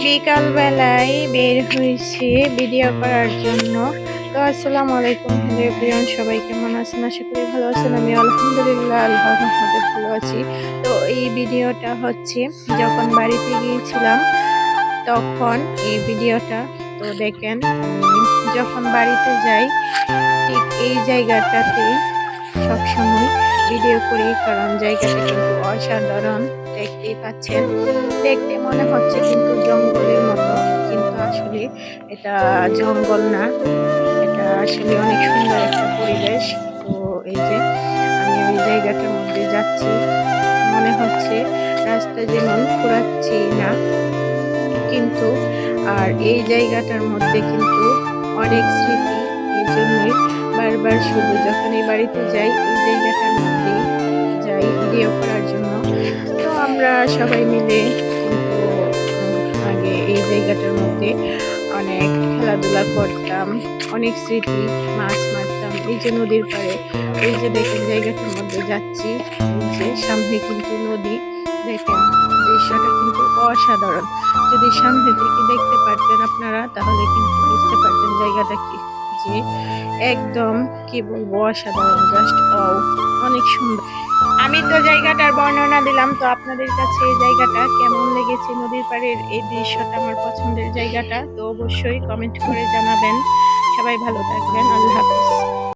বিকাল বেলায় বের হয়েছি ভিডিও করার জন্য। তো আসসালামু আলাইকুম, হ্যালো এভরিওয়ান, সবাই কেমন আছেন? আশা করি ভালো আছেন। আমি আলহামদুলিল্লাহ আল্লাহর রহমতে ভালো আছি। তো এই ভিডিওটা হচ্ছে যখন বাড়িতে গিয়েছিলাম তখন এই ভিডিওটা। তো দেখেন, আমি যখন বাড়িতে যাই ঠিক এই জায়গাটাতেই সবসময় ভিডিও করি, কারণ জায়গাটা কিন্তু অসাধারণ। দেখতেই পাচ্ছেন, দেখতে মনে হচ্ছে কিন্তু জঙ্গলের মতো, কিন্তু আসলে এটা জঙ্গল না, এটা আসলে অনেক সুন্দর একটা পরিবেশ। তো এই যে আমি ওই জায়গাটার মধ্যে যাচ্ছি, মনে হচ্ছে রাস্তা যেমন ফুরাচ্ছি না, কিন্তু আর এই জায়গাটার মধ্যে কিন্তু অনেক স্মৃতি। এই জন্যই বারবার শুধু যখন এই বাড়িতে যাই এই জায়গাটার মধ্যে যাই ভিডিও করার জন্য। তো আমরা সবাই মিলে কিন্তু আগে এই জায়গাটার মধ্যে অনেক খেলাধুলা করতাম, অনেক স্মৃতি, মাছ মারতাম এই যে নদীর পাড়ে। এই যে দেখেন জায়গাটার মধ্যে যাচ্ছি, এই যে সামনে কিন্তু নদী। দেখেন দৃশ্যটা কিন্তু অসাধারণ। যদি সামনে থেকে দেখতে পারতেন আপনারা তাহলে কিন্তু বুঝতে পারতেন জায়গাটা কি, যে একদম কি বলবো, অসাধারণ, জাস্ট অনেক সুন্দর। আমি তো জায়গাটার বর্ণনা দিলাম, তো আপনাদের কাছে এই জায়গাটা কেমন লেগেছে? নদীর পাড়ের এই দৃশ্যটা আমার পছন্দের জায়গাটা, তো অবশ্যই কমেন্ট করে জানাবেন। সবাই ভালো থাকবেন, আল্লাহ হাফিজ।